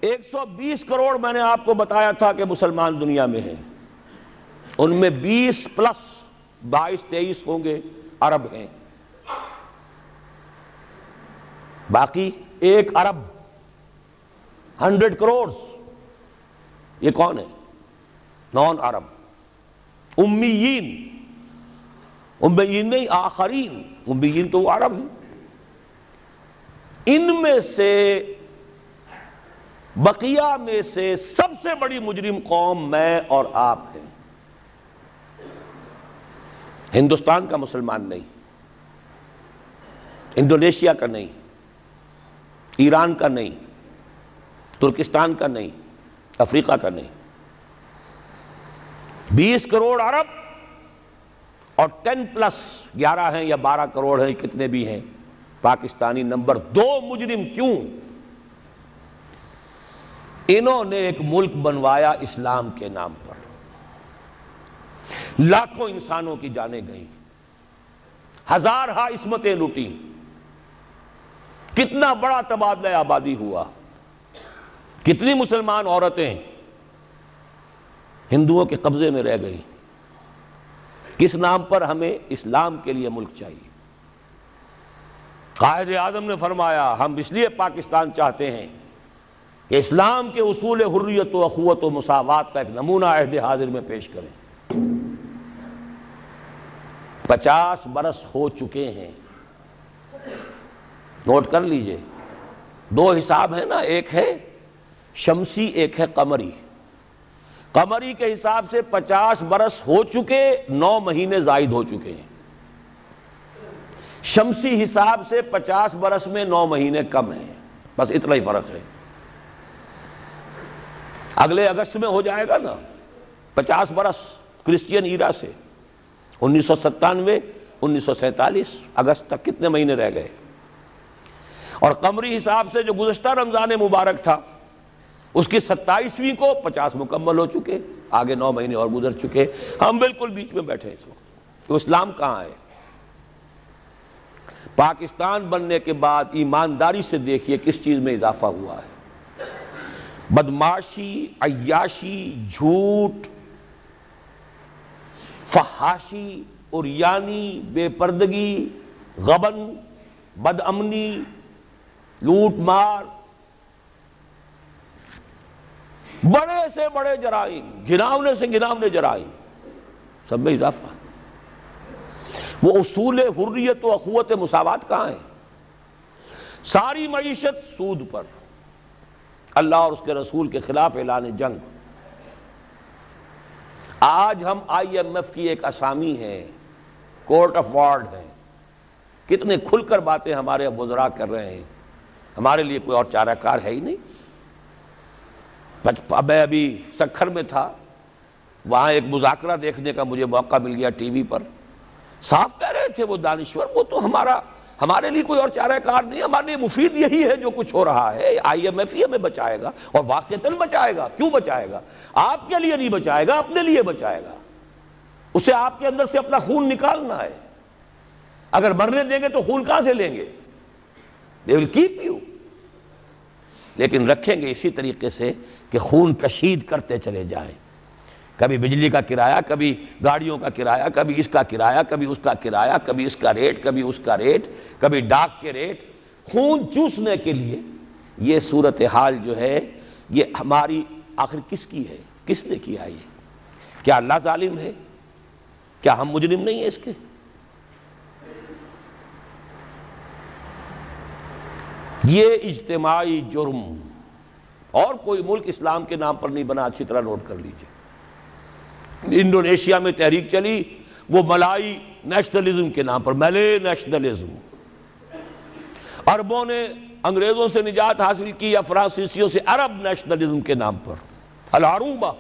120 کروڑ میں نے آپ کو بتایا تھا کہ مسلمان دنیا میں ہیں، ان میں 20 پلس 22-23 ہوں گے عرب ہیں، باقی 1 ارب 100 کروڑ یہ کون ہے؟ نان عرب، امیین نہیں آخرین، امیین تو وہ عرب ہیں۔ ان میں سے بقیہ میں سے سب سے بڑی مجرم قوم میں اور آپ ہیں۔ ہندوستان کا مسلمان نہیں، انڈونیشیا کا نہیں، ایران کا نہیں، ترکستان کا نہیں، افریقہ کا نہیں، 20 کروڑ عرب اور 10 پلس 11 ہیں یا 12 کروڑ ہیں، کتنے بھی ہیں پاکستانی نمبر 2 مجرم۔ کیوں؟ انہوں نے ایک ملک بنوایا اسلام کے نام پر، لاکھوں انسانوں کی جانیں گئیں، ہزارہا عصمتیں لوٹیں، کتنا بڑا تبادلہ آبادی ہوا، کتنی مسلمان عورتیں ہندوؤں کے قبضے میں رہ گئی۔ کس نام پر؟ ہمیں اسلام کے لیے ملک چاہیے۔ قائد اعظم نے فرمایا ہم اس لیے پاکستان چاہتے ہیں کہ اسلام کے اصول حریت و اخوت و مساوات کا ایک نمونہ عہد حاضر میں پیش کریں۔ 50 برس ہو چکے ہیں، نوٹ کر لیجئے، 2 حساب ہیں نا، ایک ہے شمسی ایک ہے قمری۔ قمری کے حساب سے 50 برس ہو چکے، 9 مہینے زائد ہو چکے ہیں۔ شمسی حساب سے 50 برس میں 9 مہینے کم ہیں، بس اتنا ہی فرق ہے۔ اگلے اگست میں ہو جائے گا نا 50 برس کرسچین ایرا سے، 1997 1947 اگست تک کتنے مہینے رہ گئے؟ اور قمری حساب سے جو گزشتہ رمضان مبارک تھا اس کی 27ویں کو 50 مکمل ہو چکے، آگے 9 مہینے اور گزر چکے، ہم بالکل بیچ میں بیٹھے اس وقت۔ تو اسلام کہاں ہے؟ پاکستان بننے کے بعد ایمانداری سے دیکھیے کس چیز میں اضافہ ہوا ہے۔ بدمعاشی، عیاشی، جھوٹ، فحاشی، عریانی، بے پردگی، غبن، بد امنی، لوٹ مار، بڑے سے بڑے جرائم، گھناونے سے گھناونے جرائم، سب میں اضافہ۔ وہ اصول حریت و اخوت مساوات کہاں ہیں؟ ساری معیشت سود پر، اللہ اور اس کے رسول کے خلاف اعلان جنگ۔ آج ہم IMF کی ایک اسامی ہے، کورٹ آف وارڈ ہے، کتنے کھل کر باتیں ہمارے وزراء کر رہے ہیں، ہمارے لیے کوئی اور چارہ کار ہے ہی نہیں۔ میں ابھی سکھر میں تھا، وہاں ایک مذاکرہ دیکھنے کا مجھے موقع مل گیا ٹی وی پر، صاف کہہ رہے تھے وہ دانشور، وہ تو ہمارے لیے کوئی اور چارہ کار نہیں، ہمارے لیے مفید یہی ہے جو کچھ ہو رہا ہے، IMF ہی ہمیں بچائے گا، اور واقعتاً بچائے گا۔ کیوں بچائے گا؟ آپ کے لیے نہیں بچائے گا، اپنے لیے بچائے گا۔ اسے آپ کے اندر سے اپنا خون نکالنا ہے، اگر مرنے دیں گے تو خون کہاں سے لیں گے؟ they will keep you، لیکن رکھیں گے اسی طریقے سے کہ خون کشید کرتے چلے جائیں، کبھی بجلی کا کرایہ، کبھی گاڑیوں کا کرایہ، کبھی اس کا کرایہ، کبھی اس کا کرایہ، کبھی اس کا ریٹ، کبھی اس کا ریٹ، کبھی ڈاک کے ریٹ، خون چوسنے کے لیے۔ یہ صورتحال جو ہے یہ ہماری آخر کس کی ہے؟ کس نے کیا یہ؟ کیا اللہ ظالم ہے؟ کیا ہم مجرم نہیں ہیں اس کے؟ یہ اجتماعی جرم، اور کوئی ملک اسلام کے نام پر نہیں بنا، اچھی طرح نوٹ کر لیجئے۔ انڈونیشیا میں تحریک چلی، وہ ملائی نیشنلزم کے نام پر، ملے نیشنلزم۔ عربوں نے انگریزوں سے نجات حاصل کی یا فرانسیسیوں سے، عرب نیشنلزم کے نام پر، العروبہ۔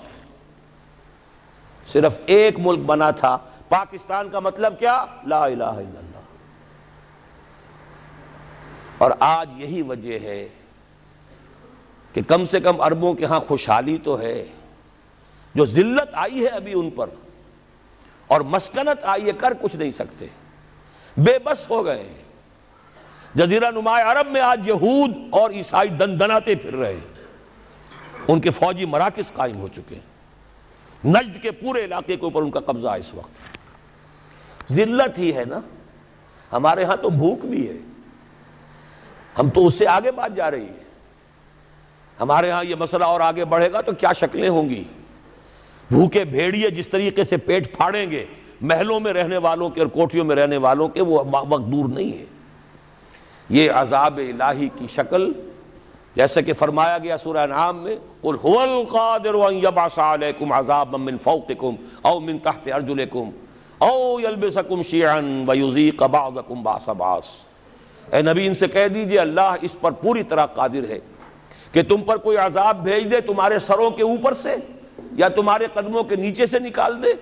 صرف ایک ملک بنا تھا، پاکستان کا مطلب کیا؟ لا الہ الا اللہ۔ اور آج یہی وجہ ہے کہ کم سے کم عربوں کے ہاں خوشحالی تو ہے، جو ذلت آئی ہے ابھی ان پر اور مسکنت آئی ہے، کر کچھ نہیں سکتے، بے بس ہو گئے۔ جزیرہ نما عرب میں آج یہود اور عیسائی دندناتے پھر رہے ہیں، ان کے فوجی مراکز قائم ہو چکے ہیں، نجد کے پورے علاقے کے اوپر ان کا قبضہ ہے اس وقت۔ ذلت ہی ہے نا، ہمارے ہاں تو بھوک بھی ہے، ہم تو اس سے آگے بات جا رہی ہے۔ ہمارے ہاں یہ مسئلہ اور آگے بڑھے گا تو کیا شکلیں ہوں گی، بھوکے بھیڑیے جس طریقے سے پیٹ پھاڑیں گے محلوں میں رہنے والوں کے اور کوٹھیوں میں رہنے والوں کے، وہ وقت دور نہیں ہے۔ یہ عذاب الہی کی شکل، جیسے کہ فرمایا گیا سورہ انعام میں، قُلْ هُوَ الْقَادِرُ أَن يَبْعَثَ عَلَيْكُمْ عَذَابًا مِّن فَوْقِكُمْ أَوْ مِّن تَحْتِ أَرْجُلِكُمْ أَوْ يَلْبِسَكُمْ شِيَعًا وَيُذِيقَ بَعْضَكُمْ بَأْسَ بَعْضٍ۔ اے نبی ان سے کہہ دیجئے اللہ اس پر پوری طرح قادر ہے کہ تم پر کوئی عذاب بھیج دے تمہارے سروں کے اوپر سے یا تمہارے قدموں کے نیچے سے نکال دے،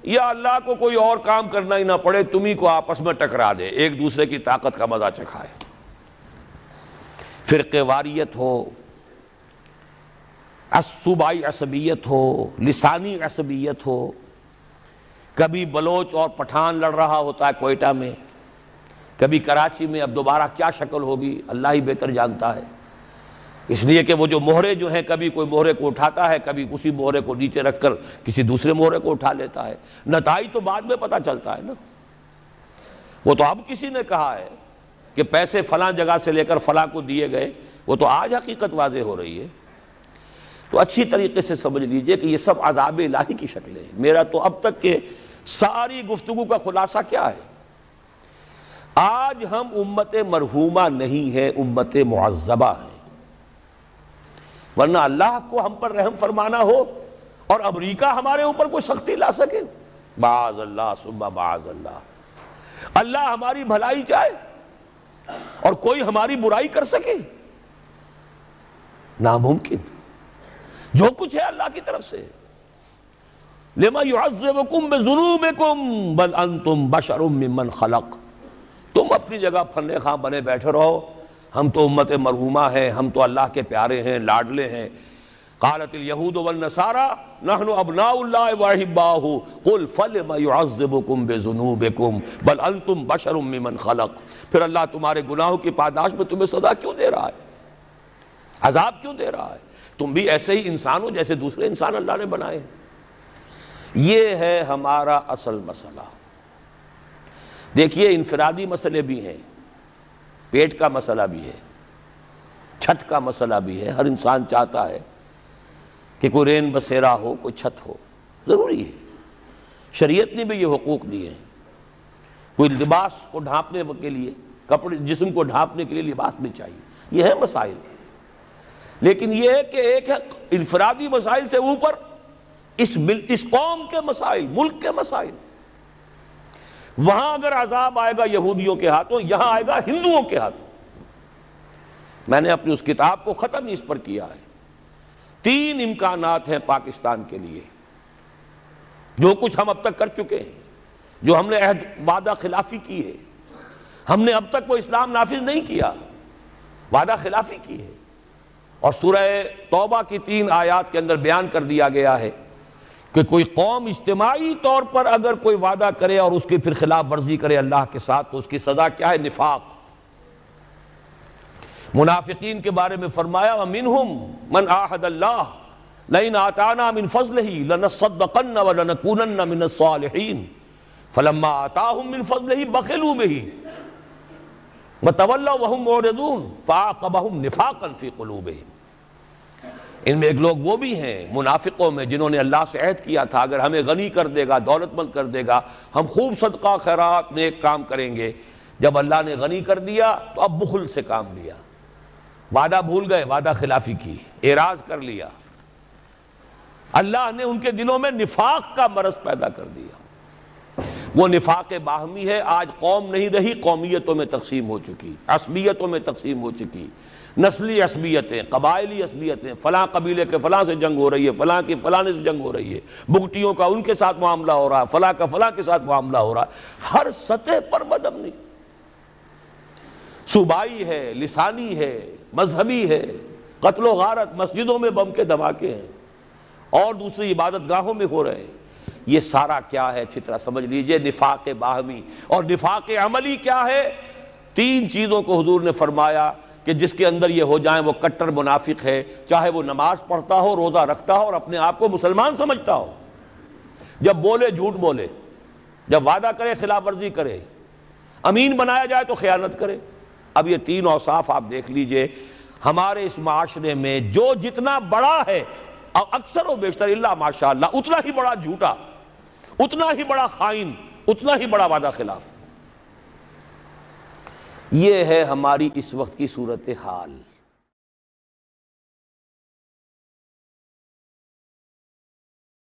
یا اللہ کو کوئی اور کام کرنا ہی نہ پڑے، تمہیں کو آپس میں ٹکرا دے، ایک دوسرے کی طاقت کا مزہ چکھائے۔ فرقے واریت ہو، صوبائی عصبیت ہو، لسانی عصبیت ہو، کبھی بلوچ اور پٹھان لڑ رہا ہوتا ہے کوئٹہ میں، کبھی کراچی میں، اب دوبارہ کیا شکل ہوگی اللہ ہی بہتر جانتا ہے۔ اس لیے کہ وہ جو مہرے جو ہیں، کبھی کوئی مہرے کو اٹھاتا ہے، کبھی اسی مہرے کو نیچے رکھ کر کسی دوسرے مہرے کو اٹھا لیتا ہے، نتائج تو بعد میں پتہ چلتا ہے نا۔ وہ تو اب کسی نے کہا ہے کہ پیسے فلاں جگہ سے لے کر فلاں کو دیے گئے، وہ تو آج حقیقت واضح ہو رہی ہے۔ تو اچھی طریقے سے سمجھ لیجئے کہ یہ سب عذاب الہی کی شکلیں ہیں۔ میرا تو اب تک کے ساری گفتگو کا خلاصہ کیا ہے؟ آج ہم امت مرحومہ نہیں ہیں، امت معذبہ ہیں، ورنہ اللہ کو ہم پر رحم فرمانا ہو اور امریکہ ہمارے اوپر کوئی سختی لا سکے، معاذ اللہ ثم معاذ اللہ، اللہ ہماری بھلائی چاہے اور کوئی ہماری برائی کر سکے، ناممکن۔ جو کچھ ہے اللہ کی طرف سے۔ لما يعذبكم بذنوبكم بل انتم بشر ممن خلق۔ تم اپنی جگہ پھرنے خواہ بنے بیٹھے رہو، ہم تو امت مرحومہ ہیں، ہم تو اللہ کے پیارے ہیں، لاڈلے ہیں۔ قالت اليہود والنصارى نحن ابناء اللہ واحباؤہ قل فلم يعذبكم بذنوبكم بل انتم بشر ممن خلق۔ پھر اللہ تمہارے گناہوں کی پاداش میں تمہیں سزا کیوں دے رہا ہے، عذاب کیوں دے رہا ہے؟ تم بھی ایسے ہی انسان ہو جیسے دوسرے انسان اللہ نے بنائے۔ یہ ہے ہمارا اصل مسئلہ۔ دیکھیے انفرادی مسئلے بھی ہیں، پیٹ کا مسئلہ بھی ہے، چھت کا مسئلہ بھی ہے۔ ہر انسان چاہتا ہے کہ کوئی رین بسیرا ہو، کوئی چھت ہو، ضروری ہے۔ شریعت نے بھی یہ حقوق دیے ہیں۔ کوئی لباس کو ڈھانپنے کے لیے، کپڑے جسم کو ڈھانپنے کے لیے لباس بھی چاہیے، یہ ہے مسائل۔ لیکن یہ ہے کہ ایک ہے انفرادی مسائل سے اوپر اس قوم کے مسائل، ملک کے مسائل۔ وہاں اگر عذاب آئے گا یہودیوں کے ہاتھوں، یہاں آئے گا ہندوؤں کے ہاتھوں۔ میں نے اپنی اس کتاب کو ختم اس پر کیا ہے۔ 3 امکانات ہیں پاکستان کے لیے، جو کچھ ہم اب تک کر چکے ہیں، جو ہم نے عہد وعدہ خلافی کی ہے۔ ہم نے اب تک وہ اسلام نافذ نہیں کیا، وعدہ خلافی کی ہے۔ اور سورہ توبہ کی 3 آیات کے اندر بیان کر دیا گیا ہے کہ کوئی قوم اجتماعی طور پر اگر کوئی وعدہ کرے اور اس کی پھر خلاف ورزی کرے اللہ کے ساتھ تو اس کی سزا کیا ہے؟ نفاق۔ منافقین کے بارے میں فرمایا وَمِنْهُمْ مَنْ عَاهَدَ اللَّهَ لَئِنْ آتَانَا مِنْ فَضْلِهِ لَنَصَّدَّقَنَّ وَلَنَكُونَنَّ مِنَ الصَّالِحِينَ فَلَمَّا آتَاهُم مِنْ فَضْلِهِ بَخِلُوا بِهِ وَتَوَلَّوْا وَهُمْ مُعْرِضُونَ فَعَاقَبَهُمْ نِفَاقًا فِي قُلُوبِهِمْ۔ ان میں ایک لوگ وہ بھی ہیں منافقوں میں جنہوں نے اللہ سے عہد کیا تھا اگر ہمیں غنی کر دے گا، دولت مند کر دے گا، ہم خوب صدقہ خیرات نیک کام کریں گے۔ جب اللہ نے غنی کر دیا تو اب بخل سے کام لیا، وعدہ بھول گئے، وعدہ خلافی کی، اعراض کر لیا۔ اللہ نے ان کے دلوں میں نفاق کا مرض پیدا کر دیا۔ وہ نفاق باہمی ہے، آج قوم نہیں رہی، قومیتوں میں تقسیم ہو چکی، عصبیتوں میں تقسیم ہو چکی، نسلی عصبیتیں، قبائلی عصبیتیں، فلاں قبیلے کے فلاں سے جنگ ہو رہی ہے، فلاں کی فلاں سے جنگ ہو رہی ہے، بگٹیوں کا ان کے ساتھ معاملہ ہو رہا ہے، فلاں کا فلاں کے ساتھ معاملہ ہو رہا ہے۔ ہر سطح پر بدامنی، صوبائی ہے، لسانی ہے، مذہبی ہے، قتل و غارت، مسجدوں میں بم کے دھماکے ہیں اور دوسری عبادت گاہوں میں ہو رہے ہیں۔ یہ سارا کیا ہے اچھی طرح سمجھ لیجئے، نفاق باہمی۔ اور نفاق عملی کیا ہے؟ 3 چیزوں کو حضور نے فرمایا کہ جس کے اندر یہ ہو جائیں وہ کٹر منافق ہے، چاہے وہ نماز پڑھتا ہو، روزہ رکھتا ہو اور اپنے آپ کو مسلمان سمجھتا ہو، جب بولے جھوٹ بولے، جب وعدہ کرے خلاف ورزی کرے، امین بنایا جائے تو خیانت کرے۔ اب یہ تین اوصاف آپ دیکھ لیجئے ہمارے اس معاشرے میں جو جتنا بڑا ہے اکثر و بیشتر الا ماشاءاللہ اتنا ہی بڑا جھوٹا، اتنا ہی بڑا خائن، اتنا ہی بڑا وعدہ خلاف۔ یہ ہے ہماری اس وقت کی صورتحال۔